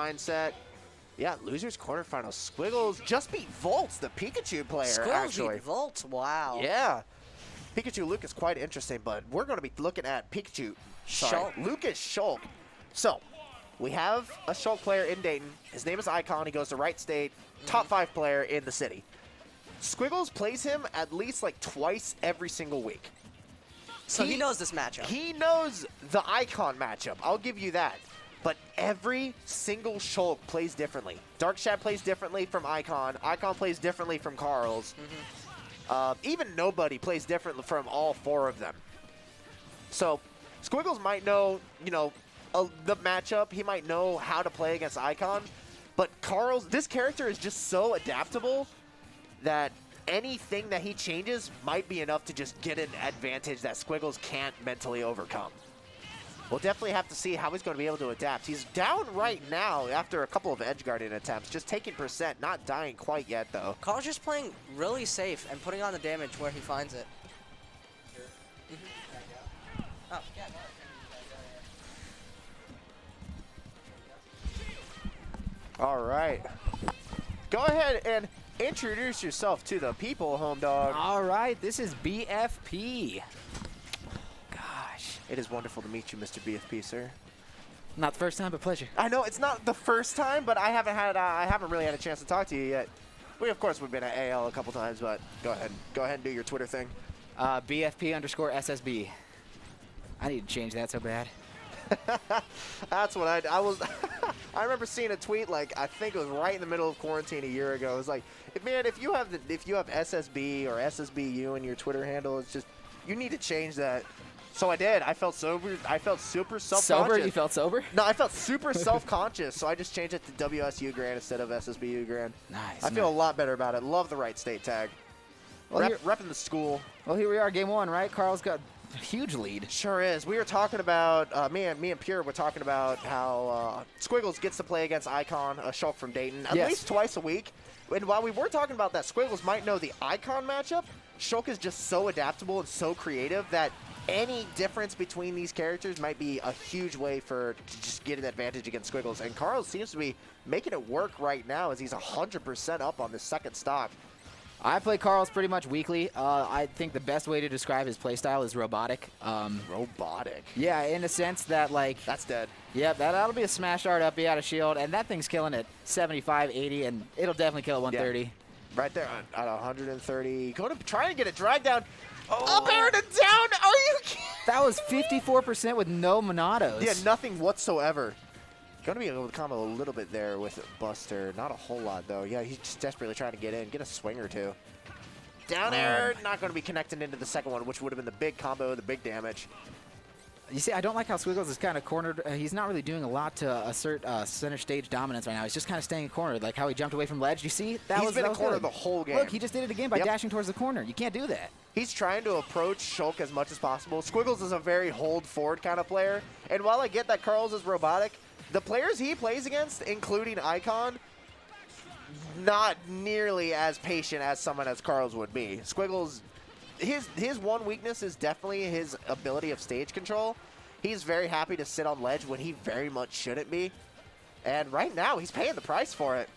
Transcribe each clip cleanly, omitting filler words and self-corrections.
mindset. Yeah, losers quarterfinals. Squiggles just beat Volts, the Pikachu player, Squiggles actually. beat Volts, wow. Yeah. Pikachu Luke is quite interesting, but we're going to be looking at Pikachu. Shulk. Lucas Shulk. So, we have a Shulk player in Dayton. His name is Icon. He goes to Wright State, top 5 player in the city. Squiggles plays him at least like twice every single week. So he knows this matchup. He knows the Icon matchup. I'll give you that. But every single Shulk plays differently. Darkshad plays differently from Icon. Icon plays differently from Carls. Even Nobody plays differently from all 4 of them. So Squiggles might know, you know, the matchup. He might know how to play against Icon. But Carls, this character is just so adaptable that anything that he changes might be enough to just get an advantage that Squiggles can't mentally overcome. We'll definitely have to see how he's going to be able to adapt. He's down right now after a couple of edge guarding attempts, just taking %, not dying quite yet, though. Carl's just playing really safe and putting on the damage where he finds it. Oh. All right. Go ahead and introduce yourself to the people, home dog. All right, this is BFP. It is wonderful to meet you, Mr. BFP, sir. Not the first time, but pleasure. I know it's not the first time, but I haven't really had a chance to talk to you yet. Of course, we've been at AL a couple times, but go ahead and do your Twitter thing. BFP_SSB. I need to change that so bad. That's what I was. I remember seeing a tweet, like, I think it was right in the middle of quarantine a year ago. It was like, man, if you have SSB or SSBU in your Twitter handle, it's just, you need to change that. So I did. I felt sober. I felt super self-conscious. Sober? You felt sober? No, I felt super self-conscious. So I just changed it to WSU Grand instead of SSBU Grand. Nice. I feel a lot better about it. Love the Wright State tag. Well, Repping the school. Well, here we are, game 1, right? Carl's got a huge lead. Sure is. We were talking about, me and Pure were talking about how Squiggles gets to play against Icon, a Shulk from Dayton, at least twice a week. And while we were talking about that, Squiggles might know the Icon matchup. Shulk is just so adaptable and so creative that any difference between these characters might be a huge way to just get an advantage against Squiggles. And Carl seems to be making it work right now as he's 100% up on the second stock. I play Carl's pretty much weekly. I think the best way to describe his playstyle is robotic. Robotic? Yeah, in a sense that, like... That's dead. Yep, that'll be a smash art up, be out of shield, and that thing's killing at 75, 80, and it'll definitely kill at 130. Yeah. Right there at 130. Go to try and get it dragged down. Up air and down. Are you kidding? That was 54% with no Monados. Yeah, nothing whatsoever. Going to be able to combo a little bit there with Buster. Not a whole lot, though. Yeah, he's just desperately trying to get in. Get a swing or two. Down air. Not going to be connecting into the second one, which would have been the big combo, the big damage. You see, I don't like how Squiggles is kind of cornered. He's not really doing a lot to assert center stage dominance right now. He's just kind of staying cornered, like how he jumped away from ledge. You see? He's been in corner the whole game. Look, he just did it again by dashing towards the corner. You can't do that. He's trying to approach Shulk as much as possible. Squiggles is a very hold-forward kind of player. And while I get that Carls is robotic, the players he plays against, including Icon, not nearly as patient as someone as Carls would be. Squiggles, his one weakness is definitely his ability of stage control. He's very happy to sit on ledge when he very much shouldn't be. And right now, he's paying the price for it.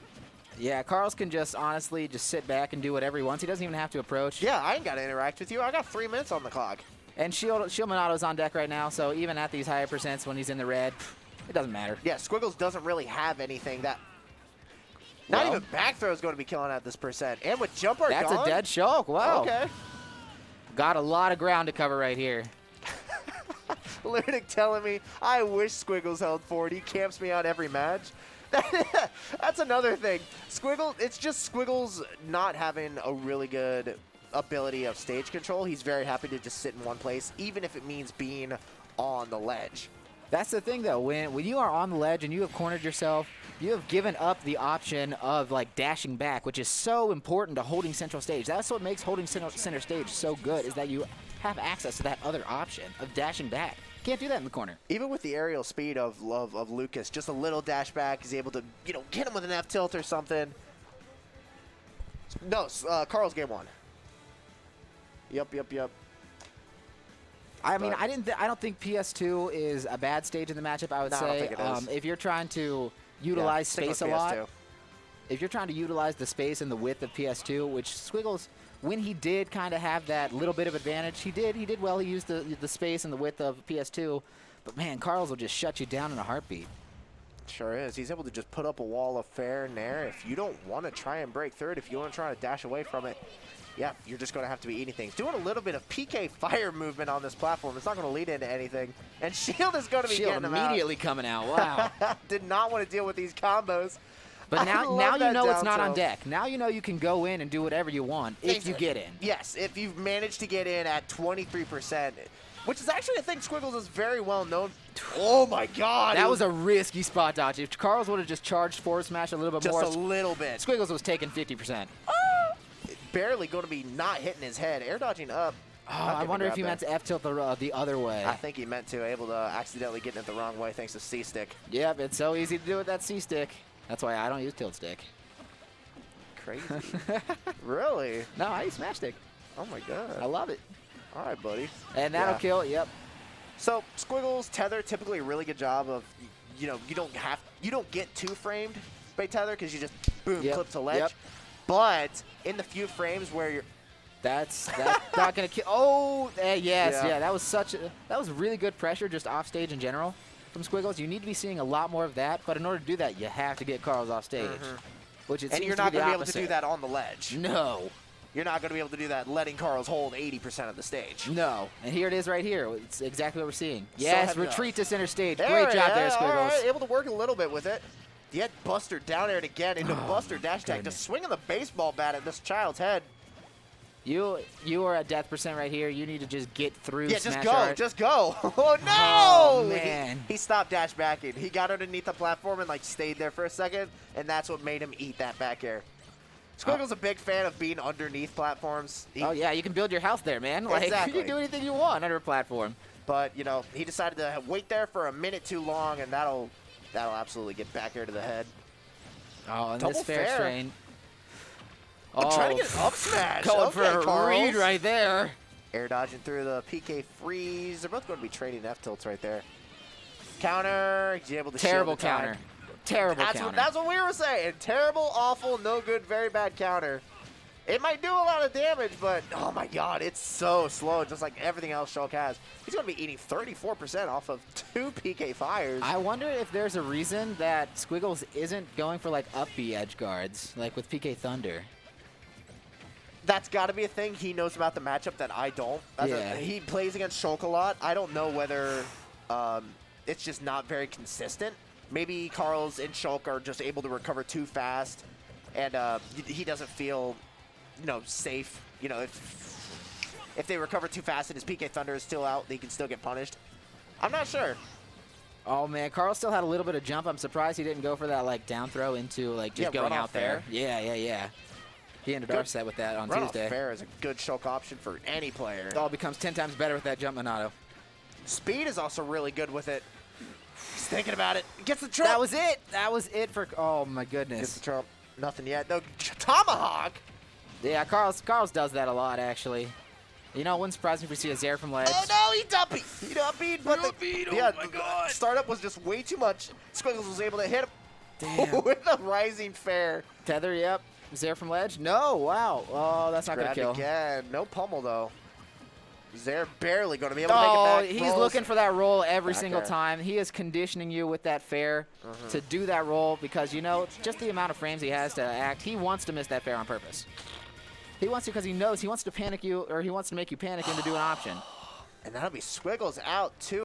Yeah, Carls can just honestly just sit back and do whatever he wants. He doesn't even have to approach. Yeah, I ain't got to interact with you. I got 3 minutes on the clock. And Shield Monato's on deck right now, so even at these higher percents when he's in the red, it doesn't matter. Yeah, Squiggles doesn't really have anything that... Not even back throw is going to be killing at this percent. And with jump art That's gone, a dead Shulk. Wow. Okay. Got a lot of ground to cover right here. Ludic telling me, I wish Squiggles held forward. He camps me out every match. That's another thing. Squiggles, it's just Squiggles not having a really good ability of stage control. He's very happy to just sit in one place, even if it means being on the ledge. That's the thing, though. When you are on the ledge and you have cornered yourself, you have given up the option of, like, dashing back, which is so important to holding central stage. That's what makes holding center stage so good, is that you have access to that other option of dashing back. Can't do that in the corner. Even with the aerial speed of Lucas, just a little dash back, he's able to, you know, get him with an F tilt or something. No, Carl's game 1. Yep. I mean, I don't think PS2 is a bad stage in the matchup. I would say I don't think it is. if you're trying to utilize stick with space a lot, PS2. if you're trying to utilize the space and the width of PS2, which Squiggles, when he did kind of have that little bit of advantage, he did well. He used the space and the width of PS2. But, man, Carls will just shut you down in a heartbeat. Sure is. He's able to just put up a wall of fair and there. If you don't want to try and break through it, if you want to try to dash away from it, yeah, you're just going to have to be eating things. Doing a little bit of PK fire movement on this platform. It's not going to lead into anything. And Shield is going to be Shield getting him immediately coming out. Wow. Did not want to deal with these combos. But now you know it's not on tilt. deck. Now you know you can go in and do whatever you want if you get in. Yes, if you've managed to get in at 23%, which is actually a thing Squiggles is very well known. Oh my God. That was a risky spot dodge. If Carls would have just charged forward smash a little bit more. Just a little bit. Squiggles was taking 50%. Barely going to be not hitting his head. Air dodging up. Oh, I wonder if he meant to F-tilt the other way. I think he meant to. Able to accidentally get it the wrong way thanks to C-stick. Yep, it's so easy to do with that C-stick. That's why I don't use tilt stick. Crazy. Really? No, I use smash stick. Oh my God. I love it. All right, buddy. And that'll kill, yep. So Squiggles, Tether, typically a really good job of, you don't get two framed by Tether because you just boom, clip to ledge. Yep. But in the few frames where you're That's not gonna kill. Oh, yes, Yeah. yeah. That was really good pressure just off stage in general from Squiggles. You need to be seeing a lot more of that, but in order to do that, you have to get Carls off stage, which it and seems you're to not be the going to be able to opposite. do that on the ledge. No, You're not going to be able to do that letting Carls hold 80% of the stage. no. And here it is right here. It's exactly what we're seeing. Yes, heavy retreat to center stage. There Great it job there, is. Squiggles. All right, able to work a little bit with it. Yet Buster down air again into Buster dash tag, goodness. just swinging the baseball bat at this child's head. You are at death percent right here. You need to just get through. Yeah, just Smash go, Art. just go. Oh no! Oh, man. He stopped dash backing. He got underneath the platform and like stayed there for a second, and that's what made him eat that back air. Squiggle's a big fan of being underneath platforms. Oh yeah, you can build your house there, man. Like Exactly. you can do anything you want under a platform. But you know, he decided to wait there for a minute too long, and that'll absolutely get back air to the head. Oh, and Double this fair fair. train. Oh, trying to get an up smash. Going Okay, for a Carls. read right there. Air dodging through the PK freeze. They're both going to be trading F tilts right there. Counter. He's able to Terrible shield the time. counter. Terrible counter. That's what we were saying. Terrible, awful, no good, very bad counter. It might do a lot of damage, but oh my God, it's so slow, just like everything else Shulk has. He's going to be eating 34% off of 2 PK fires. I wonder if there's a reason that Squiggles isn't going for like up B edge guards, like with PK Thunder. That's got to be a thing he knows about the matchup that I don't. He plays against Shulk a lot. I don't know whether it's just not very consistent. Maybe Carls and Shulk are just able to recover too fast, and he doesn't feel, safe. If they recover too fast and his PK Thunder is still out, they can still get punished. I'm not sure. Oh man, Carl still had a little bit of jump. I'm surprised he didn't go for that like down throw into like just going run out off there. fair. Yeah. He ended our set with that on Run Tuesday. off fair is a good Shulk option for any player. It all becomes 10 times better with that jump Monado. Speed is also really good with it. He's thinking about it. Gets the trump. That was it. That was it for. Oh my Gets goodness. the trump. Nothing yet. No Tomahawk. Yeah, Carls does that a lot actually. It wouldn't surprise me if we see a Zaire from ledge. Oh no, he dumpy. He dumpied, but oh my God. Startup was just way too much. Squiggles was able to hit him Damn. with a rising fair. Tether, yep. Zaire from ledge. No, wow. Oh, that's not gonna Grabbed kill. again. No pummel though. Zaire barely going to be able to make it back. He's Rolls. looking for that roll every Back single air. time. He is conditioning you with that fair to do that roll because, just the amount of frames he has to act, he wants to miss that fair on purpose. He wants to because he knows he wants to panic you, or he wants to make you panic into do an option. And that'll be Squiggles out too.